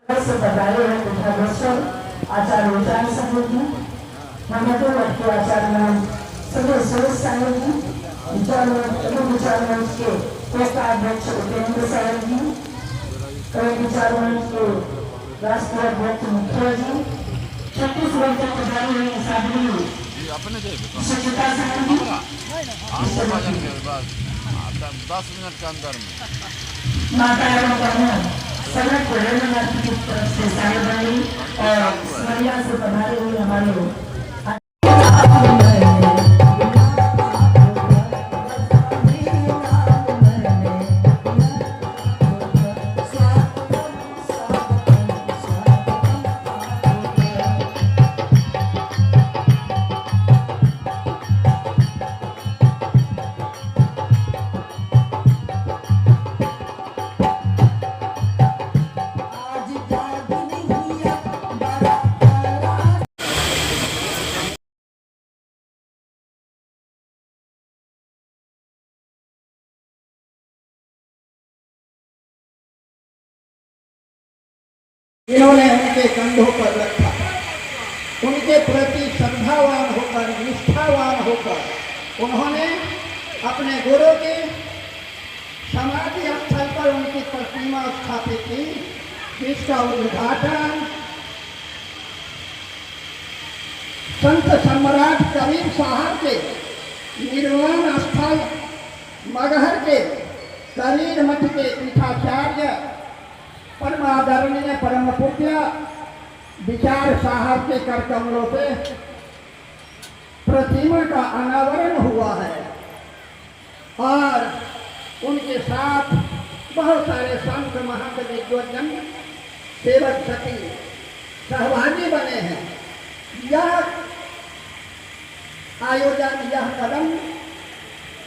से बताए हैं पीठाधीश्वर आचार्य विचार साहेब जी, ममता के आचार्य नाम सभी सुरेश साहेब जी, विचार मंच के कोषाध्यक्ष उपेंद्र साहेब जी, कई विचार मंच के राष्ट्रीय अध्यक्ष मुखिया जी, छत्तीसगढ़ के प्रधान साधवी सुचिता साहब जी, 10 मिनट के अंदर में माता एवं बहनों सभी प्रेरणानाथ की तरफ से साहिब बनी और स्मरिया से पधारे हुए हमारे इन्होंने उनके कंधों पर रखा, उनके प्रति श्रद्धावान होकर, निष्ठावान होकर उन्होंने अपने गुरु के समाधि स्थल पर उनकी प्रतिमा स्थापित की, जिसका उद्घाटन संत सम्राट कबीर साहब के निर्वाण स्थल मगहर के करीर मठ के पीठाचार्य परम आदरणीय परम पूज्य विचार साहब के कर कमलों से प्रतिमा का अनावरण हुआ है और उनके साथ बहुत सारे संत महंत विद्वजन सेवक सती सहभागी बने हैं। यह आयोजन, यह कदम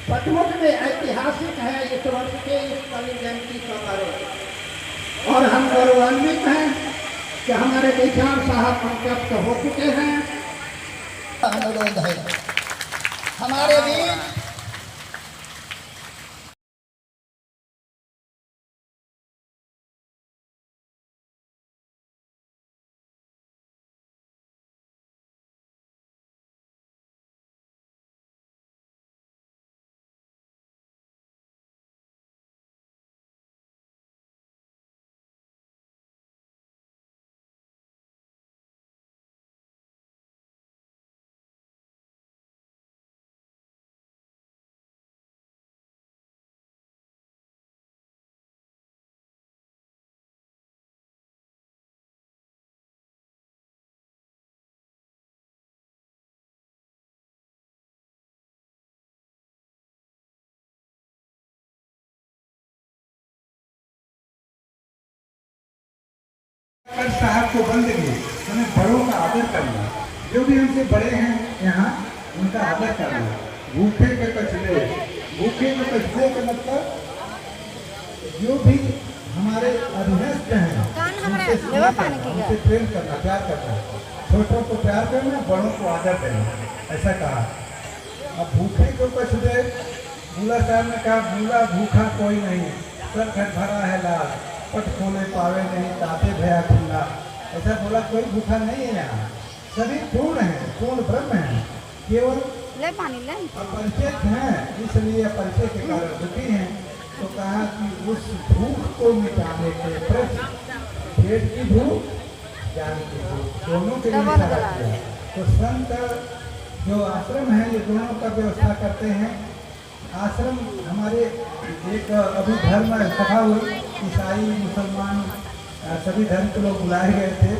सचमुच में ऐतिहासिक है। इस वर्ष के इस कवि जयंती समारोह और हम गौरवान्वित हैं कि हमारे विचार साहब संतप्त हो चुके हैं। अनुरोध है हमारे बीच साहब को बंदगी, हमें बड़ों का आदर करना, जो भी हमसे बड़े हैं यहाँ उनका आदर करना। भूखे के कचले, भूखे के कचले का मतलब जो भी हमारे अधीनस्थ हैं उनसे प्रेम करना, प्यार करना, छोटों को प्यार करना, बड़ों को आदर देना, ऐसा कहा। अब भूखे को कचले, मूला साहब ने कहा मूला भूखा कोई नहीं, सर घर भरा है लाल, पट खोले पावे नहीं ताते भया खुला। ऐसा बोला कोई भूखा नहीं है यहाँ, सभी पूर्ण है, पूर्ण ब्रह्म है, केवल अपरिचित हैं, इसलिए अपरिचय के कारण दुखी हैं। तो कहा कि उस भूख को मिटाने के प्रति पेट की भूख, ज्ञान की भूख, दोनों के लिए सवाल किया। तो संत जो आश्रम है ये दोनों का व्यवस्था करते हैं। आश्रम हमारे एक अभी धर्म सभा हुई, ईसाई मुसलमान सभी धर्म के लोग बुलाए गए थे।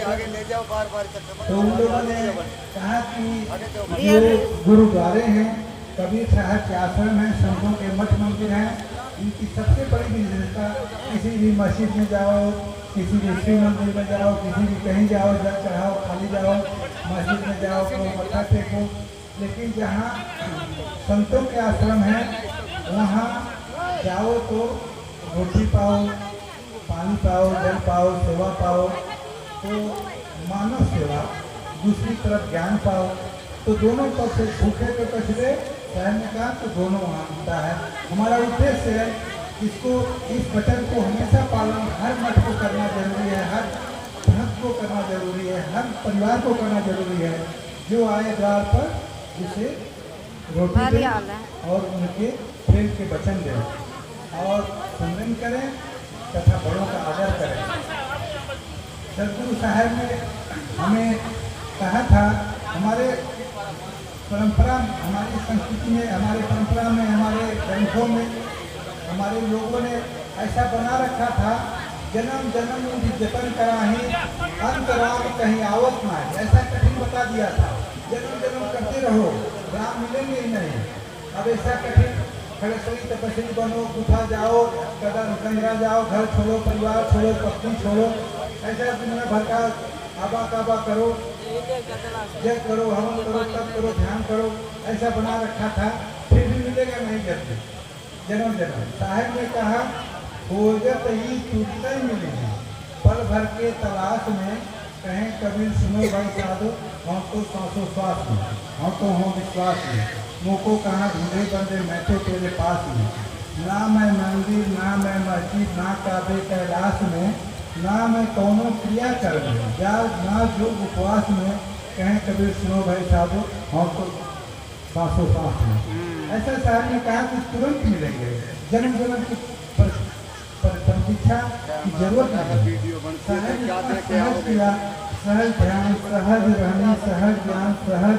आगे ले जाओ बार तो उन लोगों ने कहा कि जो गुरुद्वारे हैं, कबीर साहब के आश्रम हैं, संतों के मठ मंदिर हैं, इनकी सबसे बड़ी विशेषता, किसी भी मस्जिद में जाओ, किसी भी शिव मंदिर में जाओ, किसी भी कहीं जाओ, जल चढ़ाओ, खाली जाओ, मस्जिद में जाओ तो मत्था टेको, लेकिन जहाँ संतों के आश्रम है वहाँ जाओ तो रोटी पाओ, पानी पाओ, जल पाओ, सेवा पाओ, तो मानव सेवा, दूसरी तरफ ज्ञान पाओ। तो दोनों पक्ष से भूखे के कचरे शहर में कहा तो दोनों वहाँ मिलता है। हमारा उद्देश्य है इसको, इस वचन को हमेशा पालन हर मठ को करना जरूरी है, हर परिवार को करना जरूरी है। जो आए द्वार पर उसे रोटी दें और उनके प्रेम के वचन दें और सम्मान करें तथा बड़ों का आदर करें। सदगुरु साहब ने हमें कहा था, हमारे परंपरा, हमारी संस्कृति में, हमारे परंपरा में, हमारे ग्रंथों में हमारे लोगों ने ऐसा बना रखा था, जन्म जन्म जतन कराही अंत राम कहीं आवत ना है। ऐसा कठिन बता दिया था, जन्म जन्म करते रहो राम मिलेंगे ही नहीं। अब ऐसा कठिन खड़ेश्वरी तपस्वी बनो, गुफा जाओ, कंगरा जाओ, घर छोड़ो, परिवार छोड़ो, पत्नी छोड़ो, ऐसा दुनिया भर का आबा काबा करो, जग करो, हवन करो, तप करो, ध्यान करो, ऐसा बना रखा था। फिर भी मिलेगा नहीं जल्दी, जन्म जन्म। साहब ने कहा खोजत ही टूटते मिलेगी, पल भर के तलाश में कहें कबीर सुनो भाई साधो, हम तो सांसों श्वास में, हम तो हों विश्वास में, मुँह को कहाँ ढूंढे बंदे मैं तो तेरे पास में। ना मैं मंदिर, ना मैं मस्जिद, ना काबे कैलाश में, ना मैं कौनों क्रिया कर जा, ना जो उपवास में कहें कबीर सुनो भाई साधो, हम तो सांसों सांस में। ऐसा साहब ने कहा कि तुरंत मिलेंगे, जन्म जन्म की प्रतीक्षा की जरूरत नहीं। सहज किया, सहज ध्यान, सहज रहने, सहज ज्ञान, सहज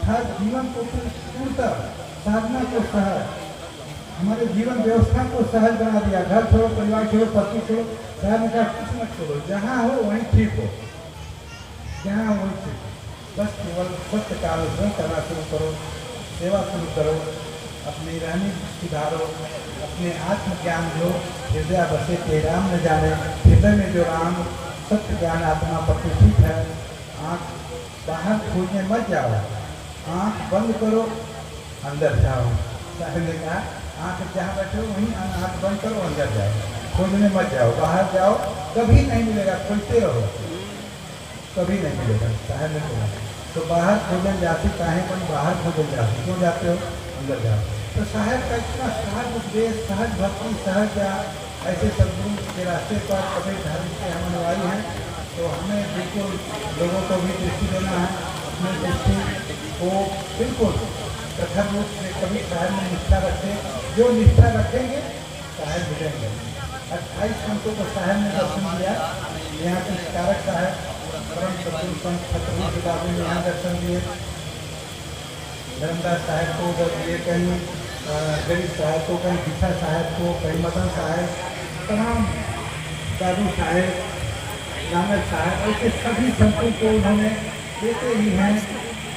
हर जीवन को पूर्णतः साधना को सहज, हमारे जीवन व्यवस्था को सहज बना दिया। घर छोड़ो, परिवार छोड़ो, पति छोड़ो, साहब ने कहा कुछ मत छोड़ो, जहाँ हो वहीं ठीक हो, जहाँ हो वहीं ठीक हो। बस केवल सत्य कार्य करना शुरू करो, सेवा शुरू करो, अपनी रहनी सुधारो, अपने आत्मज्ञान जो हृदय बसे के राम न जाने, हृदय में जो राम सत्य ज्ञान आत्मा प्रतिष्ठित है। आँख बाहर खोजने मत जाओ, आँख बंद करो, अंदर जाओ। साहब ने कहा आँख जहाँ बैठे हो वहीं आँख बंद करो, अंदर जाओ, खोजने मत जाओ, बाहर जाओ, कभी नहीं मिलेगा, खोजते रहो, कभी नहीं मिलेगा। साहब ने कहा तो बाहर खोजन जाती काहे पर बाहर खोजन जाती, क्यों जाते हो, अंदर जाओ। तो साहब का इतना सहज उपदेश, सहज भक्ति, सहज ऐसे सदगुरु के रास्ते पर कभी धर्म से हम अनुयायी हैं, तो हमें बिल्कुल लोगों को भी दृष्टि देना है, अपनी दृष्टि को बिल्कुल प्रखर रूप से कभी साहब में निष्ठा रखें। जो निष्ठा रखेंगे साहब मिलेंगे। 28 संतों को साहब ने दर्शन दिया, यहाँ के कारक साहब परम सदगुरु संत छत्रवीर प्रताप ने यहाँ दर्शन दिए, धर्मदास साहब को उधर दिए, कहीं गरीब साहब को, कहीं भिक्षा साहब को, कहीं मदन साहब, तमाम दादू साहब, नानक साहब, ऐसे सभी संतों को उन्होंने देते ही हैं।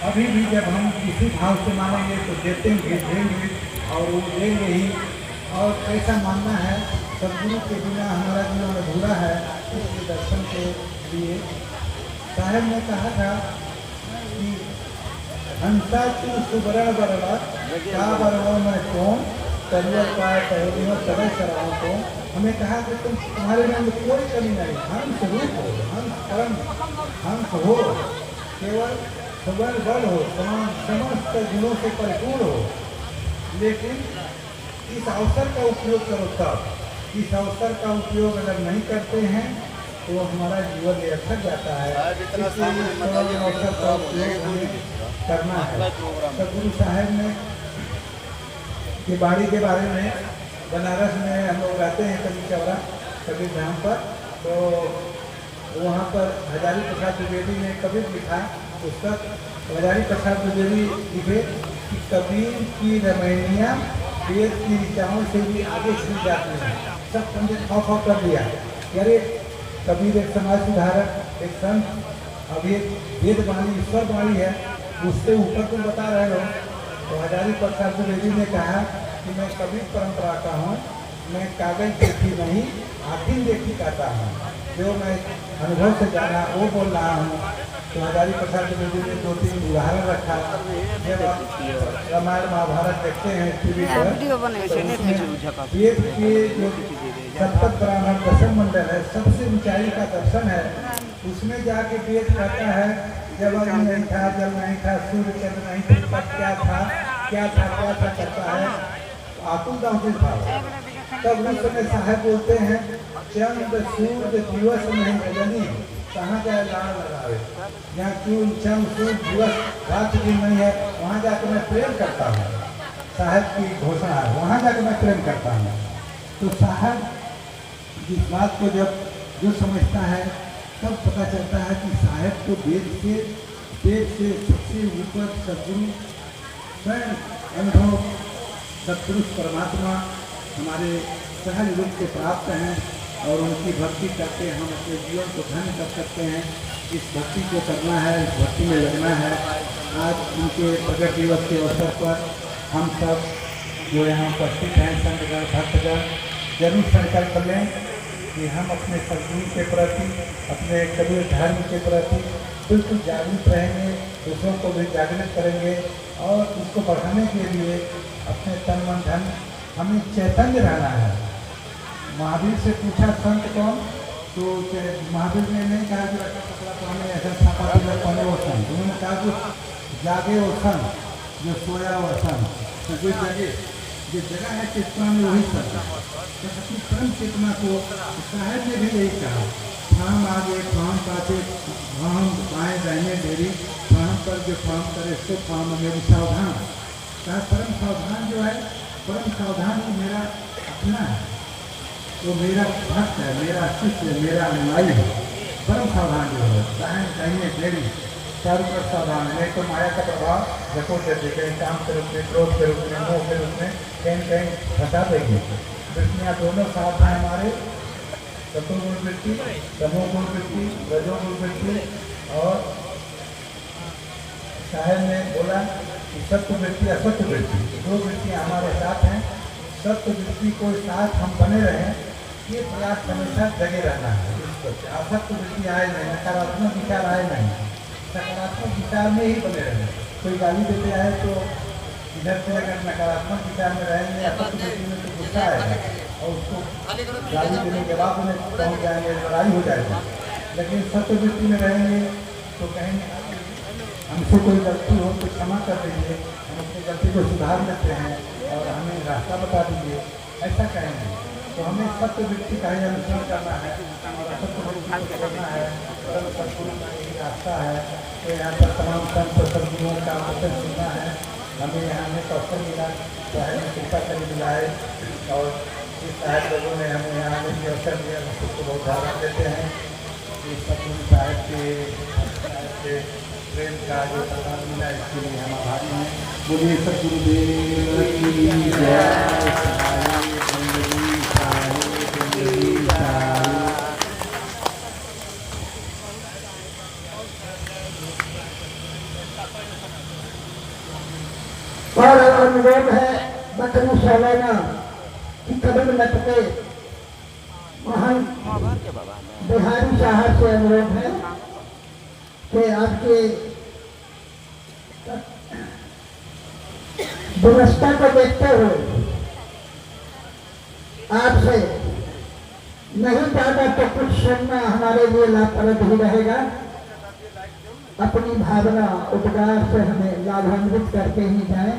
अभी भी जब हम किसी भाव से मानेंगे तो देते देंगे और वो देंगे ही। और कैसा मानना है, सदगुरु के बिना हमारा जीवन अधूरा है, इसके दर्शन के लिए साहब ने कहा था कि हंसा तू सुबरण बरवा क्या बरवा मैं कौन तरिया पाए पहली हो तबे कराओ को। हमें कहा कि तुम्हारे में कोई कमी नहीं, हम स्वरूप हो, हम परम हंस हो, केवल सबल बल हो, समस्त गुणों से परिपूर्ण हो। लेकिन इस अवसर का उपयोग करो, तब इस अवसर का उपयोग अगर नहीं करते हैं तो हमारा जीवन निरर्थक जाता है। इसलिए अवसर का उपयोग हमें करना है। सदगुरु साहब ने की बाड़ी के बारे में बनारस में हम लोग रहते हैं कभी चौरा कभी धाम पर, तो वहाँ पर हजारी प्रसाद द्विवेदी ने कबीर लिखा पुस्तक, हजारी प्रसाद द्विवेदी लिखे कि कबीर की रमैनियाँ वेद की ऋचाओं से भी आगे छिड़ जाती हैं। सब पंडित खौ कर दिया, अरे कबीर एक समाज सुधारक, एक संत, अभी एक वेद वाणी ईश्वर वाणी है, उससे ऊपर तुम बता रहे हो। तो हजारी प्रसाद द्विवेदी ने कहा कि मैं कबीर परंपरा का हूँ, मैं कागज देखी नहीं आखिर देखी कहता हूँ, जो मैं अनुभव से जाना वो बोल रहा हूँ। तो हजारी प्रसाद द्विवेदी ने 2-3 उदाहरण रखा। जब आप रामायण महाभारत देखते हैं टीवी पर, वेद के जो 70 ब्राह्मण दशम मंडल है, सबसे ऊंचाई का दर्शन है, उसमें जाके वेद कहता है जब अग्नि नहीं था, जल नहीं था, सूर्य चंद्र नहीं थे, तब क्या था क्या था क्या था करता है, आकुल दाहुल था। तब उस समय साहब बोलते हैं चंद्र सूर्य दिवस नहीं रजनी, कहाँ जाए लाड़ लगावे, जहाँ चूल चम सूल दिवस रात दिन नहीं है, वहाँ जाकर मैं प्रेम करता हूँ। साहब की घोषणा है, वहाँ जाकर मैं प्रेम करता हूँ। तो साहब जिस बात को जब जो समझता है तब पता चलता है कि साहब को वेद से सबसे ऊपर सदगुरु स्वयं अनुभव सत्पुरुष परमात्मा हमारे सहज रूप से प्राप्त हैं और उनकी भक्ति करके हम अपने जीवन को धन्य कर सकते हैं। इस भक्ति को करना है, इस भक्ति में लगना है। आज उनके प्रगट दिवस के अवसर पर हम सब जो यहाँ उपस्थित हैं संतगण भक्तगण जरूर संकल्प लें कि हम अपने सदगुरु के प्रति, अपने कबीर धर्म के प्रति बिल्कुल जागरूक रहेंगे, दूसरों को भी जागृत करेंगे और इसको बढ़ाने के लिए अपने तन मन धन हमें चैतन्य रहना है। महावीर से पूछा संत कौन, तो महावीर ने नहीं कहा कि रखा कपड़ा पहने ऐसा छापा पीला पहने वो संत, उन्होंने कहा कि जागे वो संत, जो सोया वो संत, तो जो जगह है चेतना में वही संत। तो अपनी परम चेतना को साहब ने भी यही कहा, फाम आगे फाम पाछे फाम बाएं दाहिने ढेरी फाम पर जो फाम करे सो फाम मेरी सावधान। कहा परम सावधान जो है, परम सावधान वो मेरा अपना है, वो मेरा भक्त है, मेरा शिष्य, मेरा अनुयायी है। परम सावधान जो है दाएं दाहिने ढेरी चारों पर सावधान है, नहीं तो माया का प्रभाव जको जैसे कहीं काम के रूप में, क्रोध के रूप में, मोह के रूप में कहीं कहीं फंसा देंगे। वृत्तियाँ दोनों साथ हैं हमारे, सतोगुण वृत्ति, तमोगुण वृत्ति, रजोगुण वृत्ति। और साहब ने बोला कि सत्य वृत्ति असत्य वृत्ति, दो वृत्तियाँ हमारे साथ हैं। सत्य वृत्ति को साथ हम बने रहें, ये प्रयास हमेशा जगे रहना है। असत्य वृत्ति आए नहीं, नकारात्मक विचार आए नहीं, सकारात्मक विचार में ही बने रहे। कोई गाली देते आए तो इधर से अगर नकारात्मक विचार में रहेंगे, असत्य वृत्ति में तो गुस्सा आएगा और उसको गाली देने के बाद उन्हें पहुँच जाएंगे, लड़ाई हो जाएगी। लेकिन सत्य वृत्ति में रहेंगे तो कहेंगे हमसे कोई गलती हो तो क्षमा कर दीजिए, हम अपनी गलती को सुधार लेते हैं और हमें रास्ता बता दीजिए, ऐसा कहेंगे। तो हमें सत्य वृत्ति का ही अनुसरण करना है और असत्य वृत्ति को करना है। परम सद्गुरु का यही रास्ता है। तो यहाँ पर तमाम संत सद्गुरुओं का वचन सुनना है। हमें यहाँ में अवसर मिला, चाहे में कृपा करी मिलाए और इस साहब लोगों ने हमें यहाँ आने की अवसर दिया, हम सबको बहुत धन्यवाद देते हैं। इस सद्गुरु साहब के प्रेम का जो प्रसाद मिला इसके लिए हम आभारी हैं। बोलिए सद्गुरुदेव की जय। और अनुरोध है बचन सालाना की कदम लटके महान बिहारी साहब से अनुरोध है कि आपके व्यवस्था को देखते हुए आपसे नहीं ज्यादा तो कुछ सुनना हमारे लिए लाभप्रद ही रहेगा। अपनी भावना उपकार से हमें लाभान्वित करके ही जाएं।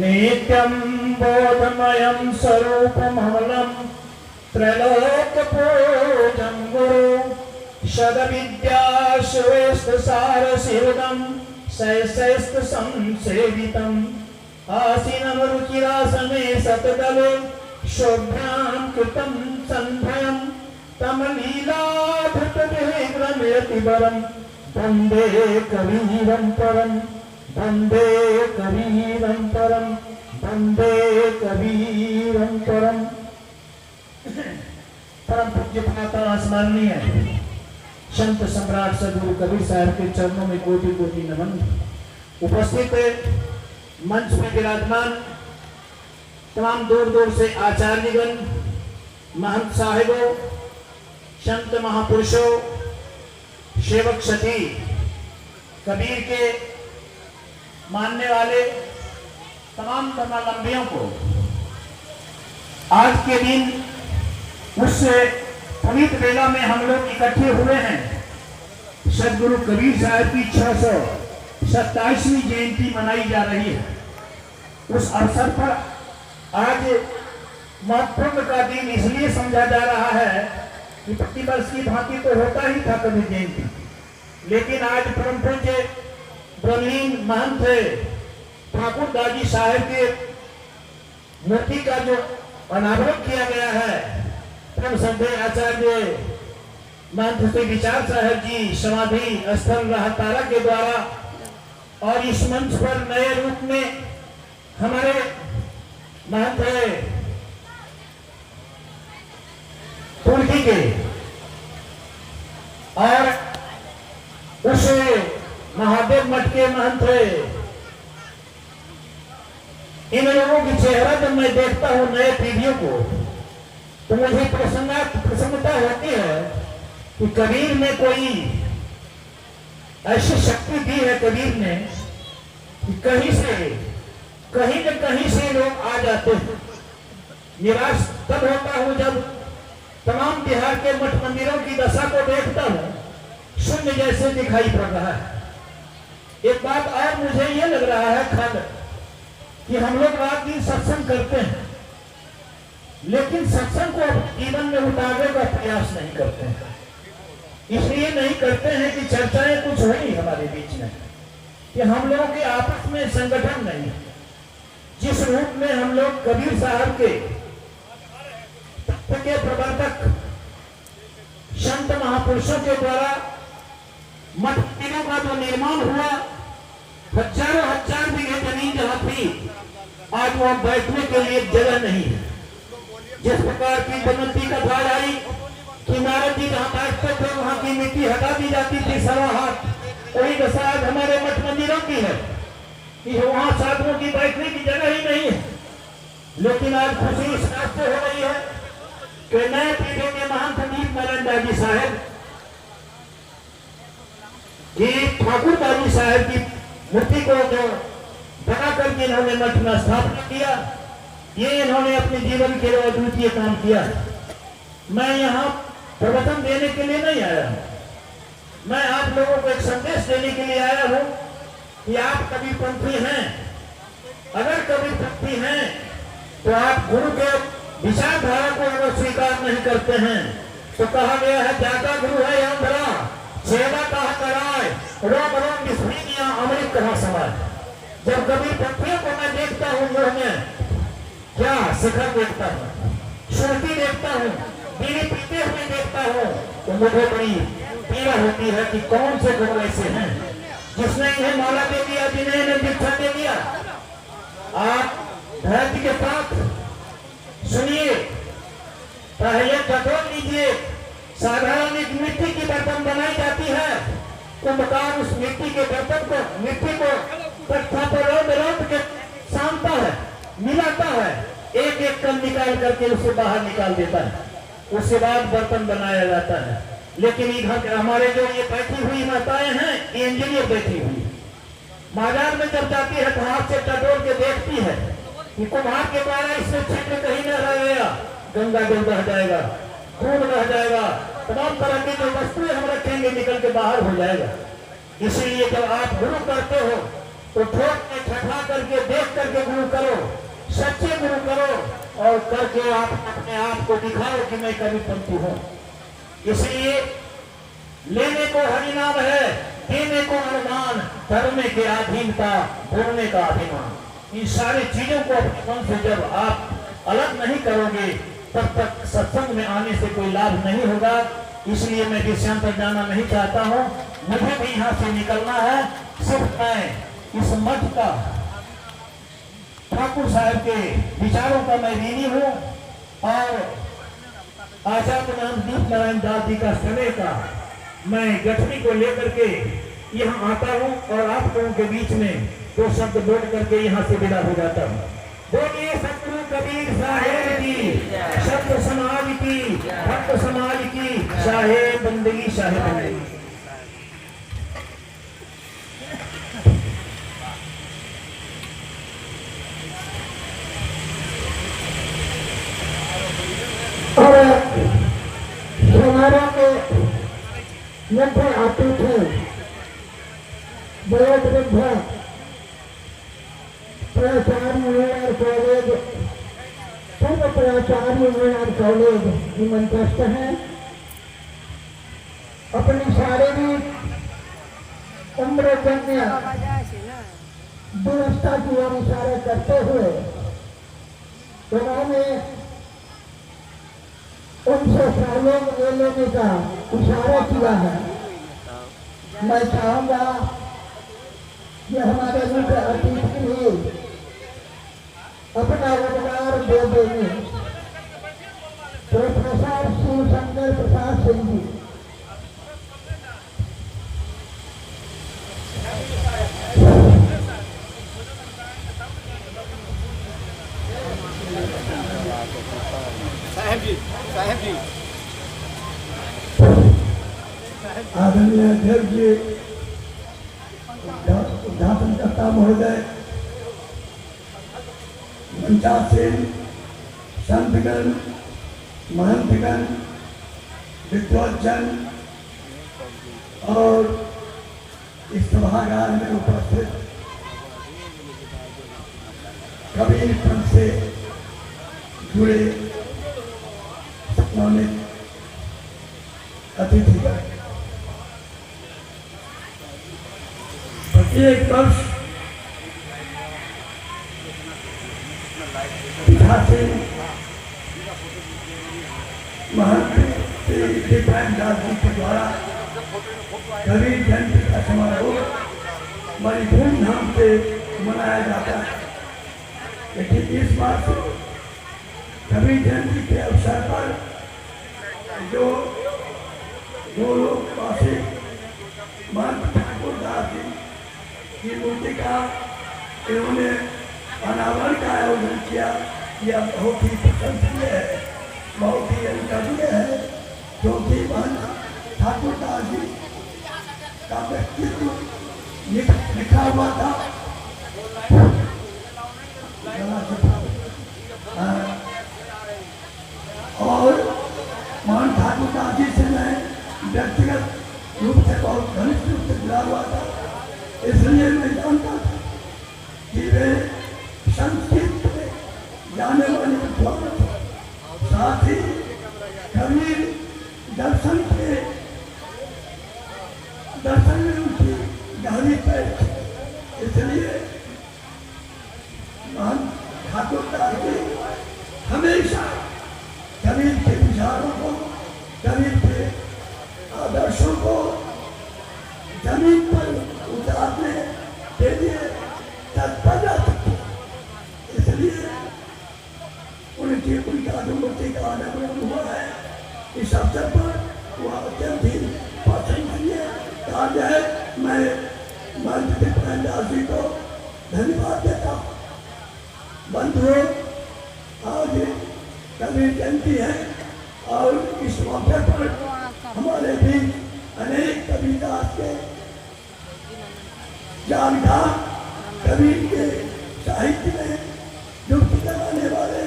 नित्यं बोधमयं स्वरूपममलं त्रैलोक्यपूजं गुरु शतविद्या श्रेष्ठसारशिवदं संसेवितम् आसीनं रुचिरासने सततले शोभ्यां कृतं सन्भयं तमलीलाधृतविग्रहमेतिवरं वन्दे कवीरं परं, वन्दे कवीरं परं, वन्दे कवीरं परं। परम पूज्य माता स्मरणीय संत सम्राट सद्गुरु कबीर साहब के चरणों में कोटि कोटि नमन। उपस्थित मंच में विराजमान तमाम दूर दूर से आचार्यगण, महंत साहिबों, संत महापुरुषों, सेवक सती, कबीर के मानने वाले तमाम धर्मावलंबियों को आज के दिन उस पवित्र बेला में हम लोग इकट्ठे हुए हैं। सद्गुरु कबीर साहब की 627वीं जयंती मनाई जा रही है। उस अवसर पर आज महत्वपूर्ण का दिन इसलिए समझा जा रहा है कि प्रतिवर्ष की भांति तो होता ही था कबीर जयंती, लेकिन आज परम पूज्य ब्रह्मलीन महंत ठाकुर दाजी साहब के मूर्ति का जो अनावरण किया गया है, परम श्रद्धेय आचार्य महंत श्री विचार साहब जी समाधि स्थल राहतारा के द्वारा, और इस मंच पर नए रूप में हमारे महंत तुर्की के और उस महादेव मठ के महंत, इन लोगों की चेहरा जब मैं देखता हूं नए पीढ़ियों को, तो मुझे प्रसन्नता होती है कि कबीर ने कोई ऐसी शक्ति दी है कबीर ने कि कहीं न कहीं से लोग आ जाते हैं। निराश तब होता हूं जब तमाम बिहार के मठ मंदिरों की दशा को देखता हूं, शून्य जैसे दिखाई पड़ रहा है। एक बात और मुझे यह लग रहा है खाद कि हम लोग रात दिन सत्संग करते हैं, लेकिन सत्संग को जीवन में उतारने का प्रयास नहीं करते हैं। इसलिए नहीं करते हैं कि चर्चाएं कुछ हुई हमारे बीच में, कि हम लोगों के आपस में संगठन नहीं है। जिस रूप में हम लोग कबीर साहब के तत्व के प्रवर्तक संत महापुरुषों के द्वारा मठ मंदिरों का जो निर्माण हुआ, हजारों हजार बीघे जमीन जहां थी, आज वहां बैठने के लिए जगह नहीं है। जिस प्रकार की बनती कथा आई कि नारद जी जहां बैठते थे वहां की मिट्टी हटा दी जाती थी सवा हाथ, वही दशा आज हमारे मठ मंदिरों की है कि वहां साधुओं की बैठने की जगह ही नहीं है। लेकिन आज खुशी इस बात से हो रही है कि नए पीढ़ी के महंत दीप नारायण दाजी साहब की ठाकुर दाजी साहब की मूर्ति को जो बना करके इन्होंने मठ में स्थापना किया, ये इन्होंने अपने जीवन के लिए अद्वितीय काम किया। मैं यहाँ प्रवचन देने के लिए नहीं आया हूँ, मैं आप लोगों को एक संदेश देने के लिए आया हूँ कि आप कबीरपंथी हैं। अगर कबीरपंथी हैं तो आप गुरु के विचारधारा को अगर स्वीकार नहीं करते हैं तो कहा गया है जाता गुरु है अंधरा, सेवा कहा कराए, रोम रोम विस्मृतियां अमृत कहा समाज। जब कबीरपंथियों को मैं देखता हूँ मुंह में क्या शिखर देखता हूँ, सुरती देखता हूँ, बीड़ी पीते हुए देखता हूँ, तो मुझे बड़ी पीड़ा होती है कि कौन से गुरु ऐसे हैं जिसने इन्हें माला दे दिया, जिन्हें इन्हें दीक्षा दे दिया। आप धैर्य के साथ सुनिए, पहले टटोल लीजिए। साधारण एक मिट्टी की बर्तन बनाई जाती है, कुंभकार उस मिट्टी के बर्तन को, मिट्टी को तख्ता पर रौंद के सानता है, मिलाता है, एक एक कण निकाल करके उसे बाहर निकाल देता है, उसके बाद बर्तन बनाया जाता है। लेकिन इधर हमारे जो ये बैठी हुई माताएं हैं, ये इंजीनियर बैठी हुई, बाजार में जब जाती है तो हाथ से टटोल के देखती है कि कुम्हार के द्वारा इसमें छिद्र कहीं न रह गया, गंगा जल रह जाएगा, खून रह जाएगा, तमाम तरह की जो वस्तुएं हम रखेंगे निकल के बाहर हो जाएगा। इसीलिए जब आप गुरु करते हो तो ठोक के ठठा करके देख करके गुरु करो, सच्चे गुरु करो, और करके आप अपने आप को दिखाओ कि मैं कबीरपंथी हूँ। इसलिए लेने को हरिनाम है, देने को अनुमान, धर्म के अधीनता, बोलने का अभिमान। इन सारी चीजों को अपने मन से जब आप अलग नहीं करोगे तब तक सत्संग में आने से कोई लाभ नहीं होगा। इसलिए मैं विषयांत पर जाना नहीं चाहता हूँ, मुझे भी यहाँ से निकलना है। सिर्फ मैं इस मठ का, ठाकुर साहब के विचारों का मैं ऋणी हूँ, और आचार्य दीप नारायण दास जी का समय का मैं गठनी को लेकर के यहाँ आता हूँ और आप लोगों के बीच में दो शब्द बोल करके यहाँ से विदा हो जाता हूँ। बोलिए सतगुरु कबीर साहेब की, शब्द समाज की, भक्त समाज की, साहेब बंदगी, साहेब बंदगी। और हमारा के मध्य आते थे वयोवृद्ध प्राचार्य और कॉलेज पूर्व आचार्य इंजीनियर कॉलेज निमंत्रस्थ हैं। अपनी शारीरिक उम्र जन्य दुरुस्ता की ओर इशारा करते हुए उन्होंने उनसे सहयोग ले लेने का इशारा किया है। मैं चाहूंगा कि हमारे मुख्य अतिथि भी अपना उद्गार दे देंगे। प्रोफेसर शिवशंकर प्रसाद सिंह जी। आदरणीय अध्यक्ष जी, उद्घाटनकर्ता महोदय, मंचासीन संतगण, महंतगण, विद्वज्जन और इस सभागार में उपस्थित कबीर पंथ से जुड़े सम्मानित अतिथिगण, प्रत्येक वर्ष पीठासीन महंत श्री दीपायन दास जी के द्वारा कबीर जयंती का समारोह बड़ी धूमधाम से मनाया जाता है। लेकिन इस बार से कबीर जयंती के अवसर पर जो दो लोग वासी महंत ठाकुर दास जी की मूर्ति का इन्होंने अनावरण का आयोजन किया। यह बहुत ही प्रशंसनीय है, बहुत ही अनुकरणीय है, क्योंकि महंत ठाकुर दास जी का व्यक्तित्व लिखा हुआ था। और महंत ठाकुर दास जी से मैं व्यक्तिगत रूप से बहुत घनिष्ठ रूप से जुड़ा हुआ था, इसलिए मैं जानता था कि वे संस्कृत में जाने वाले विद्वान थे, साथ ही कबीर दर्शन में उनकी गहरी पैर थी। इसलिए महंत ठाकुर दास जी हमेशा कबीर के विचारों को, कबीर के आदर्शों को जमीन पर उतारने के लिए तत्पर रहते थे। इसलिए उनका जो मूर्ति का अनावरण हुआ है, इस अवसर पर वह अत्यंत ही प्रशंसनीय कार्य है। मैं महंत दीपायन दास जी को धन्यवाद देता हूँ। बंधुओं, आज कबीर जयंती है और इस मौके पर हमारे भी अनेक कबीरदास के जानकार, कबीर के साहित्य में डुबकी लगाने वाले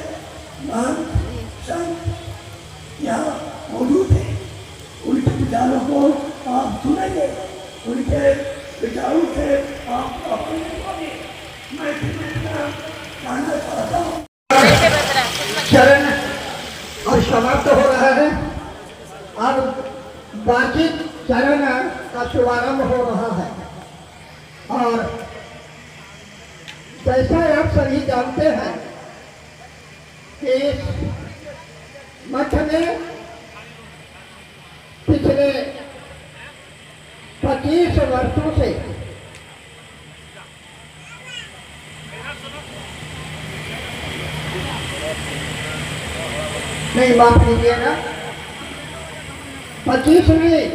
महंत संत यहाँ मौजूद हैं। उनके विचारों को आप सुनेंगे, उनके विचारों से आप अपने मैं कहना चाहता हूँ। चरण और समाप्त हो रहा है। अब बाकी चरण का शुभारंभ हो रहा है। और जैसा आप सभी जानते हैं कि इस मठ में पिछले 25 वर्षों से नहीं, माफ कीजिएगा, 25 नहीं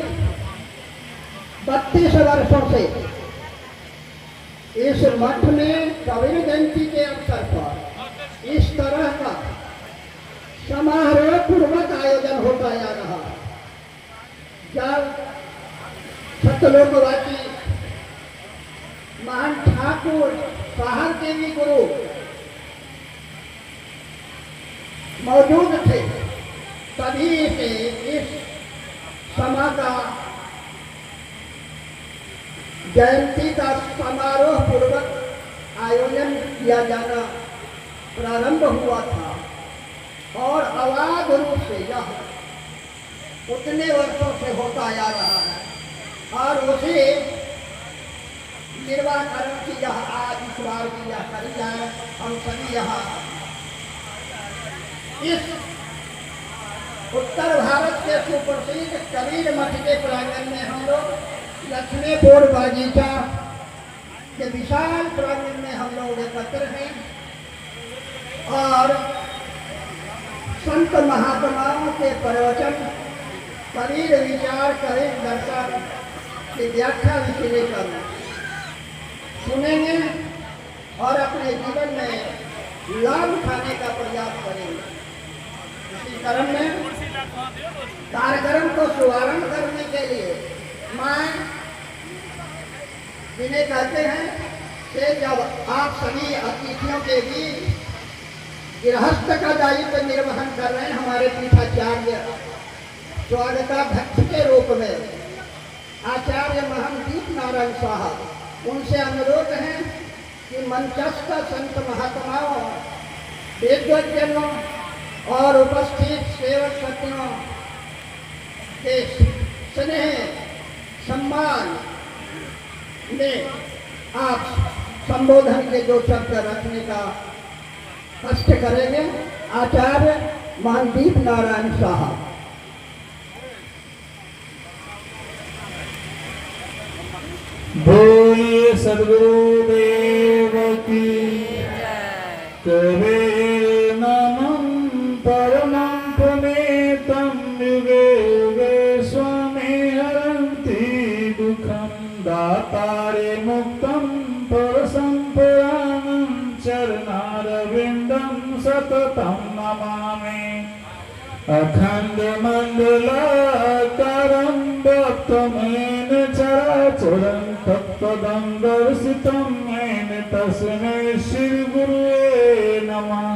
32 वर्षों से इस मठ में कबीर जयंती के अवसर पर इस तरह का समारोह पूर्वक आयोजन होता जा रहा है। जब सतलोकवासी महंत ठाकुर साहब देवी गुरु मौजूद थे, तभी से इस समा का जयंती का समारोह पूर्वक आयोजन किया जाना प्रारंभ हुआ था। और अवाध रूप से यह उतने वर्षों से होता आ रहा है और उसे निर्वाह कर्म की यह आज इस बार की यह करी जाए। हम सभी यहाँ इस उत्तर भारत के सुप्रसिद्ध कबीर मठ के प्रांगण में हम लोग लक्ष्मीपुर बागीचा के विशाल प्रांगण में हम लोग एकत्र हैं और संत महात्माओं के प्रवचन कबीर विचार करें दर्शन की व्याख्या विषय कर सुनेंगे और अपने जीवन में लाभ उठाने का प्रयास करेंगे। इसी क्रम में कार्यक्रम को शुभारंभ करने के लिए मैं जिन्हें कहते हैं कि जब आप सभी अतिथियों के बीच गृहस्थ का दायित्व निर्वहन कर रहे हैं, हमारे पीठाचार्य स्वागताध्यक्ष के रूप में आचार्य महंत नारायण साहब, उनसे अनुरोध है कि मंचस्थ संत महात्माओं, वेदज्ञों और उपस्थित सेवक सत्यों के स्नेह सम्मान में आप संबोधन के दो शब्द रखने का कष्ट करेंगे। आचार्य महंत नारायण साहब। बोलिए सद्गुरुदेव की। कबीर नामं परमं पुनीतं युगे युगे स्वामी हरन्ति दुःखं दातारे मुक्तं परसंपुराणं चरणारविन्दं सततं नमामि। अखंड मंडलाकारं व्याप्तमेन चराचरं तत्पदं दर्शितं येन तस्मै श्री गुरुवे नमः।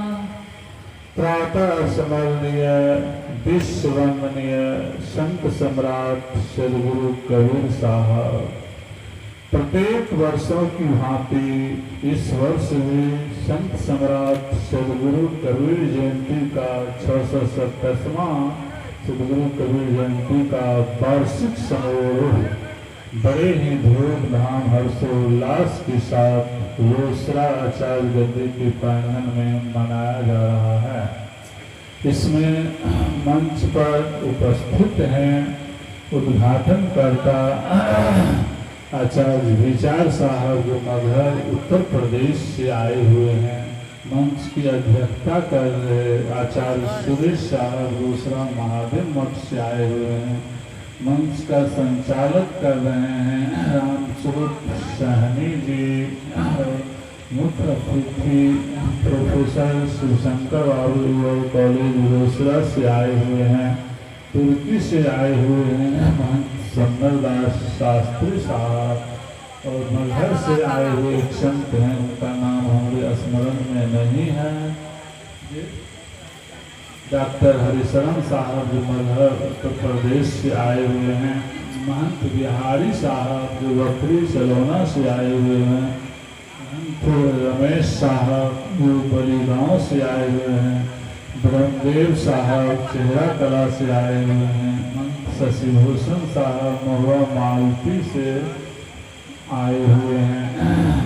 प्रातः स्मरणीय विश्ववंदनीय संत सम्राट सद्गुरु कबीर साहब प्रत्येक वर्षों की भांति इस वर्ष भी संत सम्राट सद्गुरु कबीर जयंती का 627वां सद्गुरु कबीर जयंती का वार्षिक समारोह बड़े ही धूमधाम हर्षोल्लास के साथ रोसड़ा आचार्य गद्दी के प्रांगण में मनाया जा रहा है। इसमें मंच पर उपस्थित हैं उद्घाटनकर्ता आचार्य विचार साहब जो मगहर उत्तर प्रदेश से आए हुए हैं। मंच की अध्यक्षता कर रहे आचार्य सुरेश साहब दूसरा महादेव मठ से आए हुए हैं। मंच का संचालक कर रहे हैं रामस्वरूप सहनी जी, मुख्य अतिथि प्रोफेसर शिवशंकर बाबू कॉलेज रोसड़ा से आए हुए हैं। तुर्की से आए हुए हैं महंत समरदास शास्त्री साहब और मगहर से आए हुए एक संत हैं, उनका नाम हमारे स्मरण में नहीं है। डॉक्टर हरिशरण साहब जो मगहर उत्तर प्रदेश से आए हुए हैं। महंत बिहारी साहब जो बकरी सलोना से आए हुए हैं। महंत रमेश साहब जो बलीगांव से आए हुए हैं। ब्रह्मदेव साहब चेहरा कला से आए हुए हैं। शशिभूषण साहब महुआ मालती से आए हुए हैं।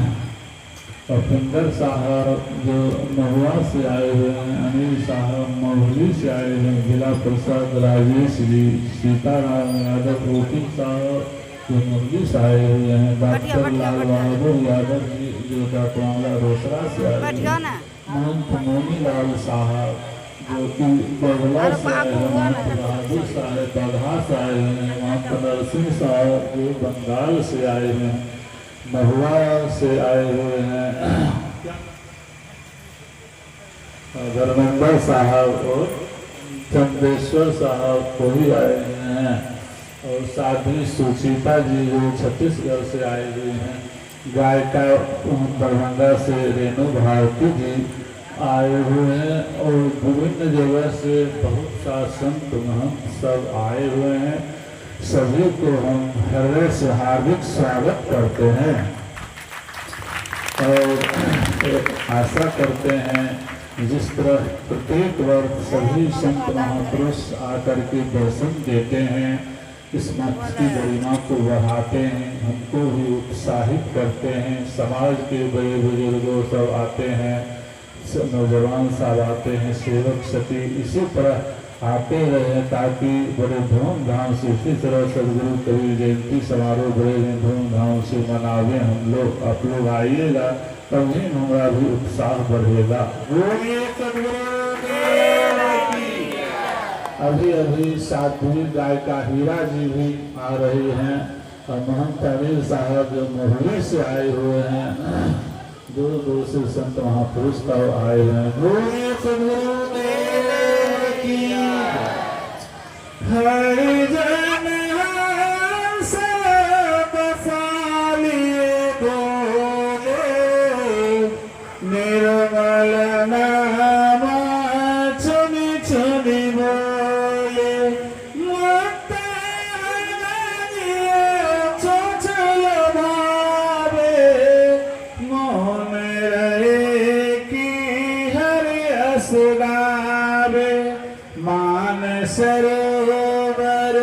अपिंदर साहब जो महुआ से आए हुए हैं। अनिल साहब महुली से आए हुए हैं। जिला प्रसाद राजेश जी, सीताराम यादव रोटी साहब जो मुरली से आए हुए हैं। डॉक्टर लाल बहादुर यादव जी जो डाकवाला रोसड़ा से आए हुए हैं। महंत मोनीलाल साहब जो कि बगला से आए हैं। महंत बहादुर साहब बगहा से आए हैं। महंत नरसिंह साहब जो बंगाल से आए हैं। महुआ से आए हुए हैं। धर्मेंद्र साहब और चंदेश्वर साहब को ही आए हैं और साध्वी सुचिता जी जो छत्तीसगढ़ से आए हुए हैं। गायिका दरभंगा से रेणु भारती जी आए हुए हैं और विभिन्न जगह से बहुत सा संत महंत सब आए हुए हैं। सभी को हम हृदय से हार्दिक स्वागत करते हैं और आशा करते हैं जिस तरह प्रत्येक वर्ष सभी संत महापुरुष आकर के दर्शन देते हैं, इस मठ की गरिमा को बढ़ाते हैं, हमको भी उत्साहित करते हैं। समाज के बड़े बुजुर्गों सब आते हैं, नौजवान साहब आते हैं, सेवक सती इसी तरह आते रहे, ताकि बड़े धूमधाम से इसी तरह सदगुरु कबीर जयंती समारोह बड़े धूमधाम से मनावे हम लोग। आप लोग आइएगा, तभी हमारा भी उत्साह बढ़ेगा। अभी अभी साध्वी गायिका हीरा जी भी आ रही हैं और महंत अमीर साहब जो मोहल्ले से आए हुए हैं, दूर दूर से संत महापुरुष का आए हैं। हरि जन सब बसालिए बोले, निर्मल नाम चुनि चुनि बोले, मुक्त चंचल भावे, मोहन रहे की हरि अस गावे, मान सरोवर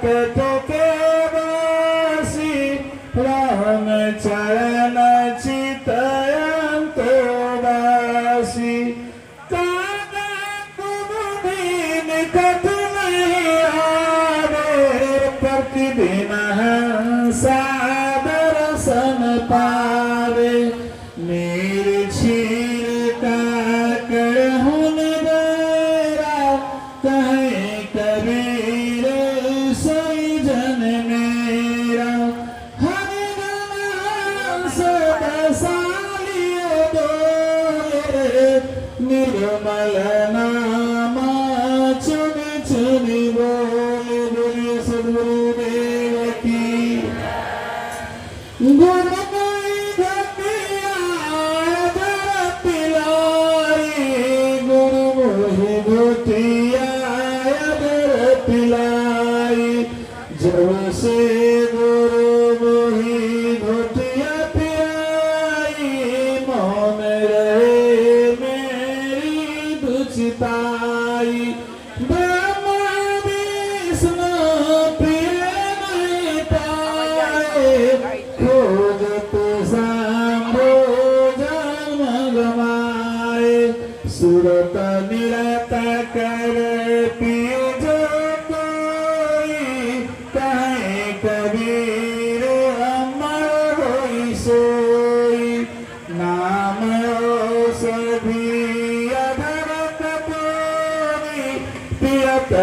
तट के वासी, राम चरण चितयंत वासी, कागा कुमुदी निकट नहीं आवे, प्रतिदिन हंसा दर्शन पावे, निर्छीर का करहुन बेरा, कहे कबीर सोई जन मेरा, हरि नाम सब बसालिए बोले, निर्मल नाम चुनि चुनि बोले। बोलिए सद्गुरुदेव की। गुरु कोई घटिया दर पिलाई, गुरु मोहि घोटिया दर पिलाई, जब से गुरु मोहि घोटिया पिलाई, मौन रहे मेरी दुचिताई, ब्रह्मा विष्णु प्रिय नहीं पाए, खोजत सांभो जन्म गवाए, सुरत निरत कर पियो जो कोई, कहे कबीर अमर होई सोई, नाम औषधि अधर कपूरी, पियत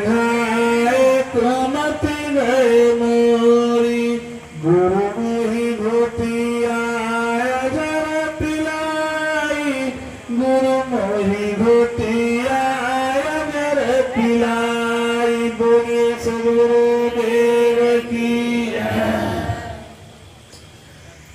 घाय क्रमति गए मोरी, गुरु मोहि घोटिया जर पिलाई, गुरु मोहि घोटिया जर पिलाई। बोलिए सद्गुरुदेव की।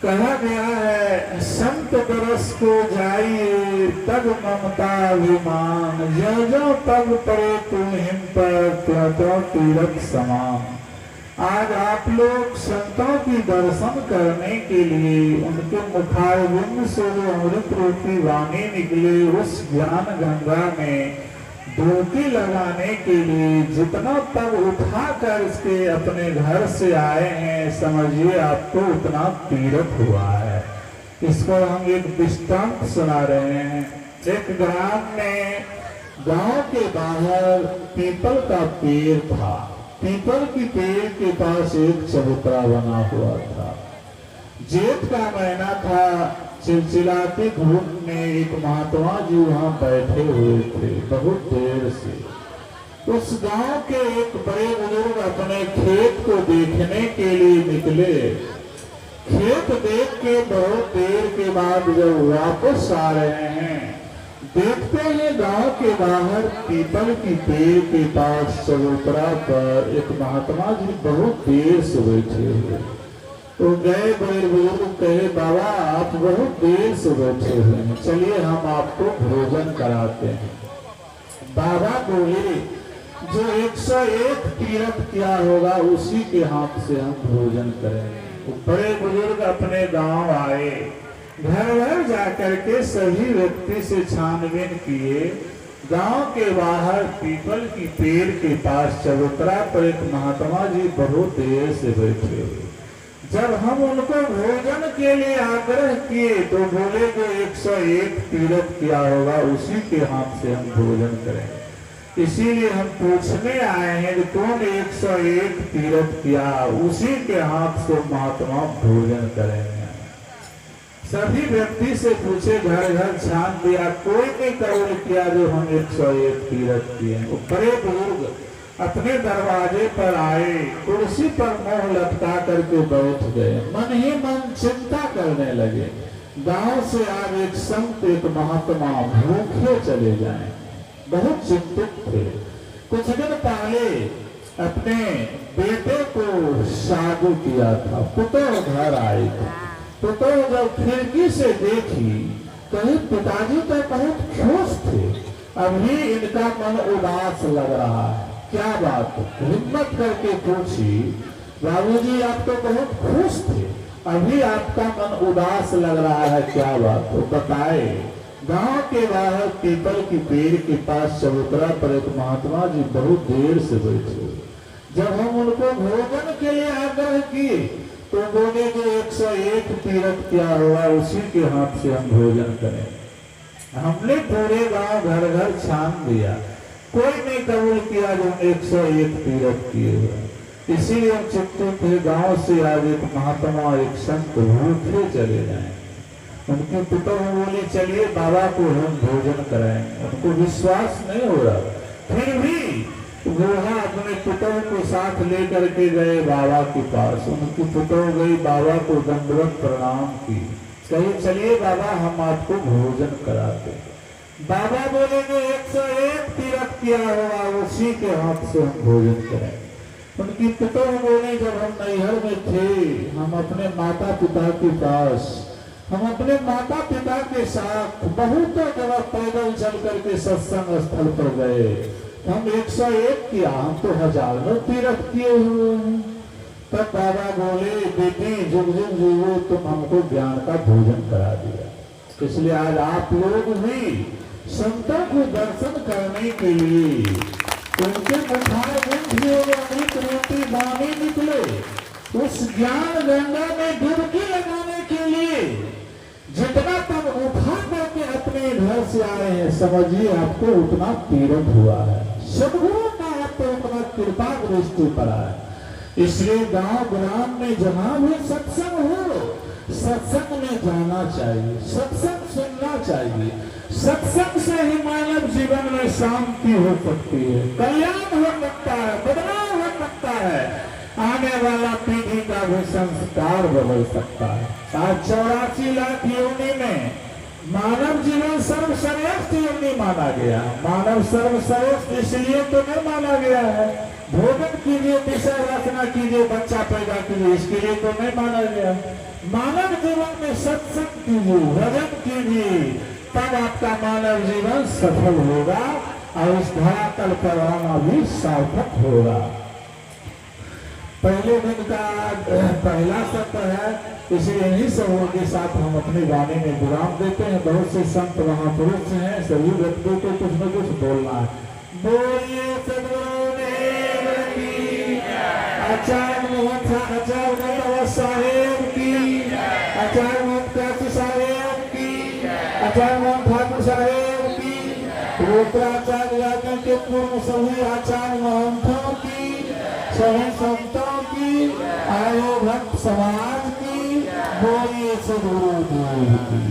कहा गया है, संत बरस को जाइए तब ममता विमान, जो जो तब परे तू हिम पर, त्यों त्यों तीरथ समान। आज आप लोग संतों की दर्शन करने के लिए उनके मुखारविंद से जो अमृत रूपी वाणी निकले, उस ज्ञान गंगा में डुबकी लगाने के लिए जितना तब उठाकर इसके अपने घर से आए हैं, समझिए आपको उतना तीर्थ हुआ है। इसको हम एक दृष्टांत सुना रहे हैं। एक ग्राम में गांव के बाहर पीपल का पेड़ था। पीपल की पेड़ के पास एक चबूतरा बना हुआ था। जेठ का महीना था, चिलचिलाती धूप में एक महात्मा जी वहां बैठे हुए थे बहुत देर से। उस गांव के एक बड़े बुजुर्ग अपने खेत को देखने के लिए निकले। खेत देख के बहुत देर के बाद जब वापस आ रहे हैं, देखते हैं गांव के बाहर पीपल की पेड़ के पास चबूतरा पर एक महात्मा जी बहुत देर से बैठे हुए। तो गए बड़े बुजुर्ग, कहे बाबा आप बहुत देर से बैठे हुए हैं, चलिए हम आपको भोजन कराते हैं। बाबा बोले जो 101 तीर्थ किया होगा उसी के हाथ से हम भोजन करेंगे। बड़े बुजुर्ग अपने गांव आए, घर घर जाकर के सभी व्यक्ति से छानबीन किए। गांव के बाहर पीपल की पेड़ के पास चबूतरा पर एक महात्मा जी बहुत देर से बैठे हुए। जब हम उनको भोजन के लिए आग्रह किए तो बोले जो 101 तीर्थ किया होगा उसी के हाथ से हम भोजन करेंगे। इसीलिए हम पूछने आए हैं कि तुम 101 तीर्थ किया, उसी के हाथ से महात्मा भोजन करेंगे। सभी व्यक्ति से पूछे, घर घर छान दिया, कोई नहीं कबूल किया जो हम 101 तीर्थ किए। वो बड़े बुजुर्ग अपने दरवाजे पर आए, कुर्सी पर मुंह लटका करके बैठ गए, मन ही मन चिंता करने लगे। गांव से आज एक संत, एक महात्मा भूखे चले जाएं, बहुत चिंतित थे। कुछ दिन पहले अपने बेटे को शादी किया था, पुत्र घर आए थे। पुत्र जब खिड़की से देखी कहीं पिताजी तो बहुत खुश थे, अभी इनका मन उदास लग रहा है। क्या बात? हिम्मत करके पूछी, बाबूजी आप तो बहुत खुश थे, अभी आपका मन उदास लग रहा है, क्या बात? तो बताए। गांव के बाहर पीपल की पेड़ के पास चबूतरा पर एक महात्मा जी बहुत देर से बैठे। जब हम उनको भोजन के लिए आग्रह किए तो बोले कि 101 तीर्थ किया हुआ उसी के हाथ से हम भोजन करें। हमने पूरे गांव घर घर छान दिया, कोई नहीं कबूल किया जो 101 तीर्थ किए हुए। इसीलिए हम चिंतित थे, गांव से आज एक महात्मा, एक संत भूखे चले जाएं। उनके पुत्र बोले चलिए बाबा को हम भोजन कराएंगे। उनको विश्वास नहीं हो रहा, फिर भी बूढ़ा अपने पुत्र को साथ लेकर के गए बाबा के पास। उनकी पुत्र गई, बाबा को दंडवत प्रणाम की, कही चलिए बाबा हम आपको भोजन कराते। बाबा बोले जो 101 तीर्थ किया हुआ उसी के हाथ से हम भोजन करें। उनकी पुत्र बोले जब हम नैहर में थे, हम अपने माता पिता के पास, हम अपने माता पिता के साथ बहुत जगह पैदल चल करके सत्संग स्थल पर गए। हम 101 किया, हम तो हजारों तीर्थ किए हुए हैं। तब बाबा बोले बेटी जुग जुग जीवो, तुम हमको ज्ञान का भोजन करा दिया। इसलिए आज आप लोग भी संतों को दर्शन करने के लिए उनके अमृत रूपी वाणी निकले, उस ज्ञान गंगा में डुबकी लगाने के लिए जितना तब उठा करके अपने घर से आए हैं, समझिए आपको उतना तीर्थ हुआ है। सदगुरु का आपको उतना कृपा दृष्टि पर है। इसलिए गांव ग्राम में जहां भी सत्संग हो, सत्संग में जाना चाहिए, सत्संग सुनना चाहिए। सत्संग से ही मानव जीवन में शांति हो सकती है, कल्याण हो सकता है, बदलाव हो सकता है, आने वाला पीढ़ी का भी संस्कार बदल सकता है। आज 84 लाख योनि में मानव जीवन सर्वश्रेष्ठ योनि माना गया। मानव सर्वश्रेष्ठ इसलिए तो नहीं माना गया है, भोजन कीजिए, विषय रचना कीजिए, बच्चा पैदा कीजिए, इसके लिए तो नहीं माना गया। मानव जीवन में सत्संग कीजिए, भजन कीजिए, तब आपका मानव जीवन सफल होगा और इस धरातल पर आना भी सार्थक होगा। पहले दिन का पहला सत्र है, इसलिए इन्हीं सबों के साथ हम अपनी वाणी में विराम देते हैं। बहुत से संत महापुरुष हैं, सभी व्यक्तियों को कुछ न कुछ बोलना है। बोलिए सदगुरुदेव की, आचार्य मोहन साहेब की, आचार्य मोहन काशी साहेब की, आचार्य मोहन ठाकुर साहेब की, रुद्राचार्य यादव के पूर्व सभी आचार्य महंतों की, सभी संतों की, आयो भक्त समाज की, बोलिए सदगुरुदेव की।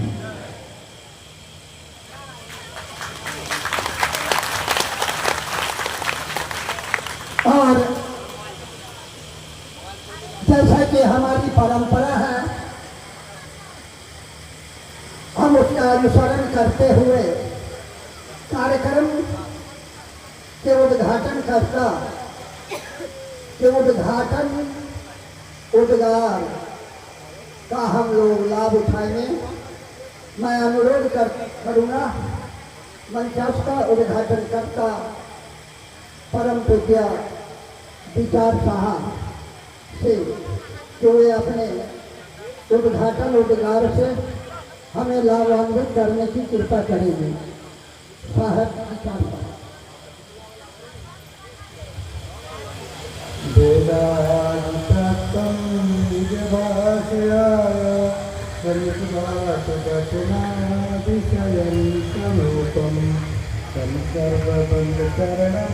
और जैसा कि हमारी परंपरा है, हम उसका अनुसरण करते हुए कार्यक्रम के उद्घाटन करता, के उद्गार का हम लोग लाभ उठाएंगे। मैं अनुरोध करूँगा मंच का उद्घाटन करता परम पूज्य विचार साहब से, जो वे अपने उद्घाटन उद्गार से हमें लाभान्वित करने की कृपा करेंगे। साहब आचार्य साहब। वेदांतम विजयभाषयाय सर्ववासवचनादिशयन्तरूपं तं सर्वबन्धचरणं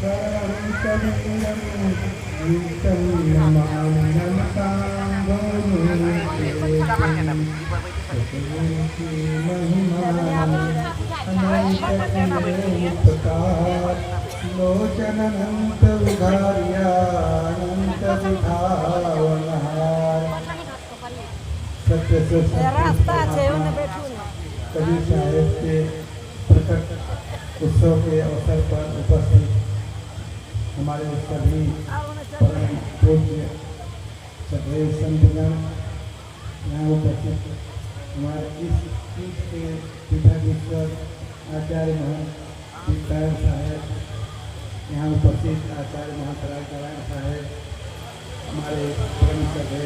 शरणं शरणं गीतं नमामि नमतां लोचनंत विधार्यानंतविधावनहार सत्य से कवि साहेब के प्रकट उत्सव के अवसर पर उपस्थित हमारे सभी परम पूज्य सभी संतगण यहाँ उपस्थित हमारे इस के पीठाधीश्वर आचार्य महंत साहेब, यहाँ उपस्थित आचार्य महाराज नारायण साहेब, हमारे परम सभ्य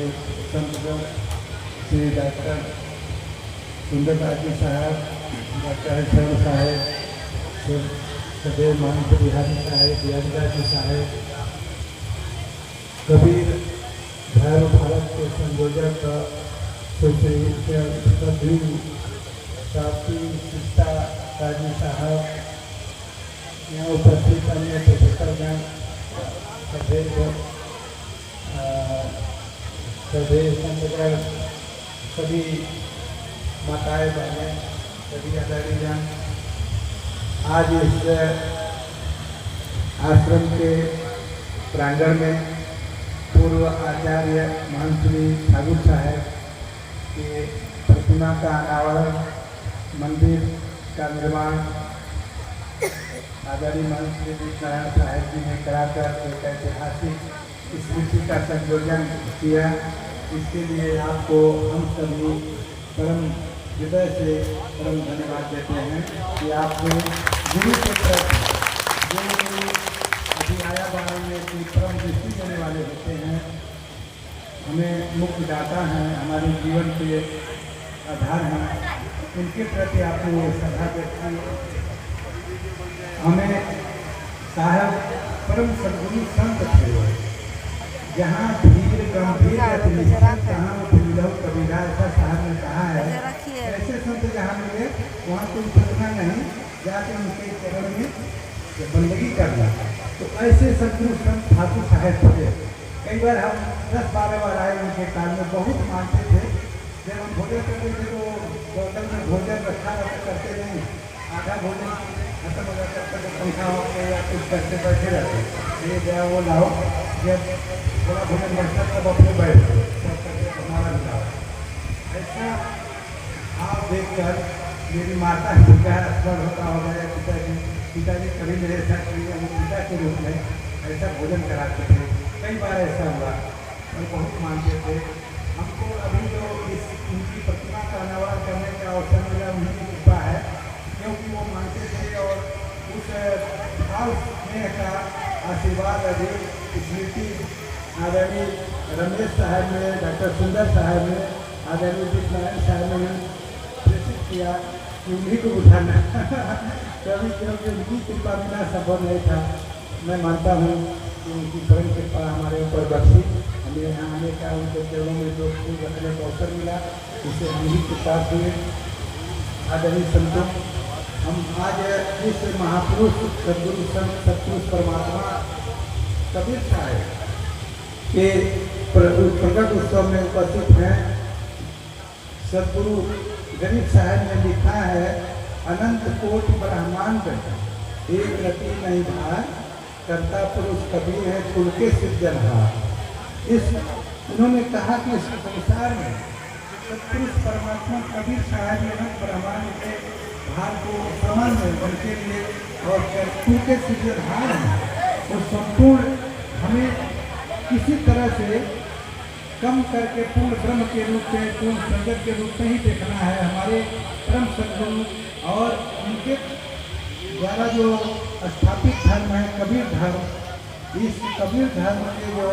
संतगण श्री डॉक्टर सुंदरदास जी साहब, डॉक्टर हरिशरण साहेब, सदैव महंत बिहारी साहेब, बिहारीदास जी साहेब, कबीर धर्म भारत के संयोजक सुश्री सभी साथी सीता राजी साहब, यहाँ उपस्थित अन्य प्रोफेसरगण, सभी संतगण, सभी माताएं बहनें, सभी आचार्यजन, आज इस आश्रम के प्रांगण में पूर्व आचार्य महंत श्री ठाकुर साहब के प्रतिमा का अनावरण, मंदिर का निर्माण आदरणीय महंत श्री नारायण साहेब जी ने कराकर एक ऐतिहासिक स्मृति का संयोजन किया। इसके लिए आपको हम सभी परम हृदय से परम धन्यवाद देते हैं कि आपने गुरु के प्रति जो अभी आया बारे में कि परम दृष्टि देने वाले होते हैं, हमें मुख्य दाता हैं, हमारे जीवन के आधार हैं, उनके प्रति आपने वो श्रद्धा व्यक्त की। हमें साहब परम सदगुरु संत थे, जहाँ भीड़ गंभीर कहाँ मिलो कबीरा, ऐसा साहब ने कहा है। ऐसे संत जहाँ मिले वहाँ कोई थकना नहीं, जाके उनके चरण में बंदगी करना। तो ऐसे सदगुरु संत ठाकुर साहब थे। कई बार हम 10-12 बार आए उनके काल में, बहुत मानते थे। जब हम भोजन करते थे तो बोतल में भोजन रखा करते नहीं, आधा भोजन खत्म हो जाता तो पंखा होकर या कुछ करते बैठे रहते, ये गया वो लाओ, जब थोड़ा भोजन बढ़ता तब अपने बैठ हमारा लाओ। ऐसा आप देखकर मेरी माता जी का स्मरण होता होगा या पिताजी कभी मेरे साथ पिता के रूप में ऐसा भोजन कराते थे। कई बार ऐसा हुआ और बहुत मानते थे। हमको अभी जो इस उनकी प्रतिमा का अनावरण करने का अवसर मिला, उन्हीं की कृपा है, क्योंकि वो मानते थे और उस भाव स्नेह का आशीर्वाद अभी स्मृति आदरणीय रमेश साहब ने, डॉक्टर सुंदर साहब ने, आदरणीय नारायण साहब ने प्रेषित किया कि उन्हीं को उठाना कभी क्योंकि उनकी कृपा बिना संभव नहीं था। मैं मानता हूँ कि उनकी परम कृपा हमारे ऊपर बख्शी, हमें यहाँ आने का, उनके चरणों में जो फूल रखने का अवसर मिला, उसे हम ही कृपा हुए। आदरणीय संतों, हम आज इस महापुरुष सदगुरु संत सतपुरुष परमात्मा कबीर साहब के प्रकट उत्सव में उपस्थित हैं। सदगुरु गरीब साहब ने लिखा है, अनंत कोटि ब्रह्मांड एक रति नहीं धार, कर्ता पुरुष कबीर है कुल के सिरजनहार। इस उन्होंने कहा कि इस संसार में सतपुरुष परमात्मा कबीर साहब ने ब्रह्मांड के भार को समान है उनके लिए और कुल के सिरजनहार हैं। और संपूर्ण हमें किसी तरह से कम करके पूर्ण ब्रह्म के रूप में, पूर्ण संगत के रूप में ही देखना है। हमारे परम सद्गुरु और उनके द्वारा जो स्थापित धर्म है कबीर धर्म, इस कबीर धर्म के जो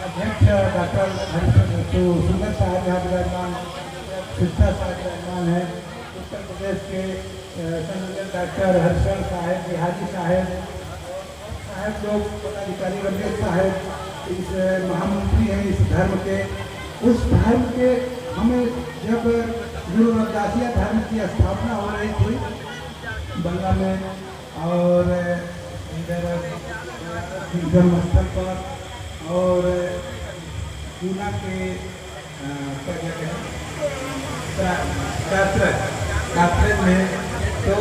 अध्यक्ष डॉक्टर हरिशरण सुंदर साहब यहाँ विराजमान शिक्षा साहब रहमान है, उत्तर प्रदेश के संजय डॉक्टर हर्षल साहब, बिहारी साहब लोग, पदाधिकारी रमेश साहब, इस महामंत्री हैं इस धर्म के। उस धर्म के हमें जब गुरु रविदासिया धर्म की स्थापना हो रही थी बंगा में, और इधर जन्मस्थल पर और पूना के कातरे में, तो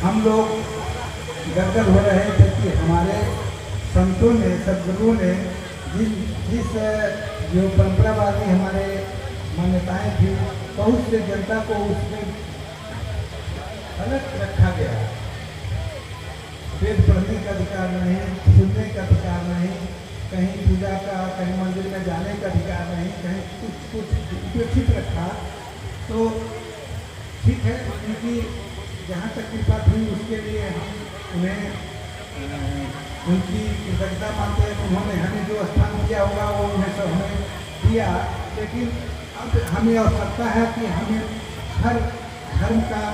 हम लोग गदगद हो रहे थे कि हमारे संतों ने, सदगुरुओं ने जिस जो परंपरावादी हमारे मान्यताएं थी, बहुत से जनता को उसमें अलग रखा गया। वेद पढ़ने का अधिकार नहीं, सुनने का अधिकार नहीं, कहीं पूजा का, कहीं मंदिर में जाने का अधिकार नहीं, कहीं कुछ उपेक्षित रखा। तो ठीक है, उनकी जहाँ तक कृपा थी उसके लिए हम उन्हें उनकी कृतज्ञता मानते हैं। उन्होंने हमें जो स्थान दिया होगा वो उन्हें सब हमें दिया, लेकिन अब हमें आवश्यकता है कि हमें हर धर्म का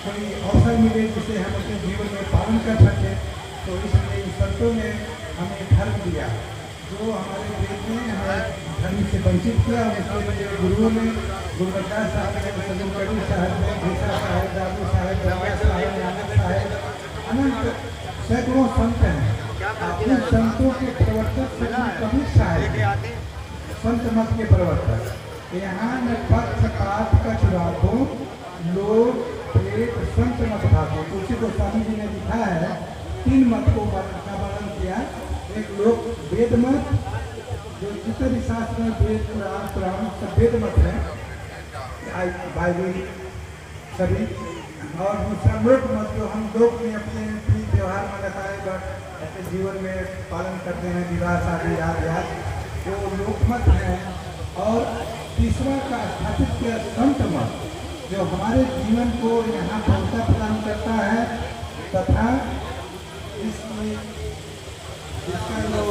कोई अवसर मिले जिसे हम अपने जीवन में पालन कर सकें। तो इसलिए संतों ने हमें धर्म दिया, जो हमारे देश में हमें धर्म से वंचित किया। उसके लिए गुरुओं ने, गुरु रविदास साहब ने, सदगुरु साहब ने, भीषा साहब, दादू साहब, रविदास साहब, नानक साहब, अनंत सैकड़ों संत हैं। अपने संतों के प्रवर्तक कबीर साहब, संत मत के प्रवर्तक। यहाँ न पक्षपात का चुरावो, लोग प्रेत संत मत भागो। तुलसी गोस्वामी जी ने लिखा है, 3 मत को का वर्णन किया। एक लोग वेद मत, जो जितने भी शास्त्र में वेद, पुराण सब वेद मत है, बाइबल सभी। और दूसरा लोक मत, जो हम लोग में अपने त्यौहार मनाए अपने जीवन में पालन करते हैं, विवाह शादी याद, जो लोकमत है। और तीसरा का स्थापित किया संत मत, जो हमारे जीवन को यहाँ भव्यता प्रदान करता है, तथा इसका जो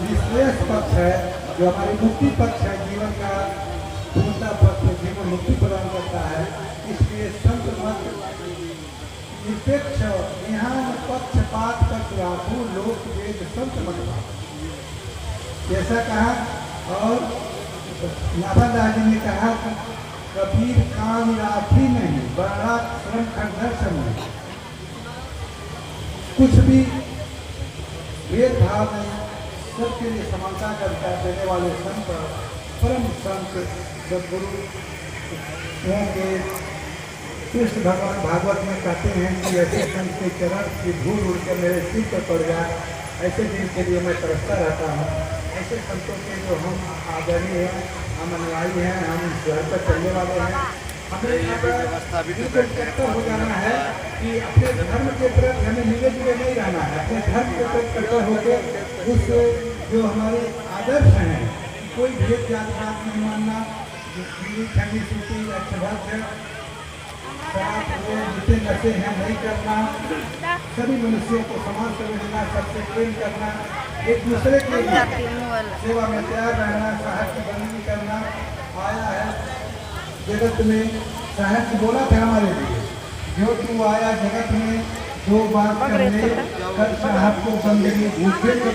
निश्रेयस पक्ष है, जो हमारी मुक्ति पक्ष है, जीवन का पूर्णता पक्ष, जीवन मुक्ति प्रदान करता है। इसलिए संत मत निरपेक्ष, यहाँ पक्षपात का चुरावो, लोक वेद संत मत जैसा कहा। और नाभादास जी ने कहा कि कबीर काम राखी नहीं, बड़ा श्रम खंडर्शन नहीं, कुछ भी भेदभाव नहीं, सबके लिए समानता का अधिकार देने वाले संत, परम संत सदगुरु के कृष्ण भगवान भागवत में कहते हैं कि ऐसे संत के चरण की धूल उड़कर मेरे सिर पर पड़ जाए, ऐसे दिन के लिए मैं तरसता रहता हूँ। ऐसे संतों के जो हम आदरणीय हैं, हम अनुयायी हैं, हम घर पर चलने वाले हैं, हमें कर्तव्य हो जाना है कि अपने धर्म के प्रति हमें मिले जुले नहीं रहना है। अपने धर्म के प्रति कर्तव्य होकर उस जो हमारे आदर्श हैं, कोई भेद जात पात नहीं मानना, ठंडी सूती अच्छे जितने नशे हैं नहीं करना, सभी मनुष्यों को समान समझना, सबसे प्रेम करना, एक दूसरे के सेवा में तैयार रहना, साहब की बंदगी करना आया है जगत में। साहब जी बोला था हमारे लिए, जो तू आया जगत में 2 बार करने, कर साहब को बंदगी भूखे को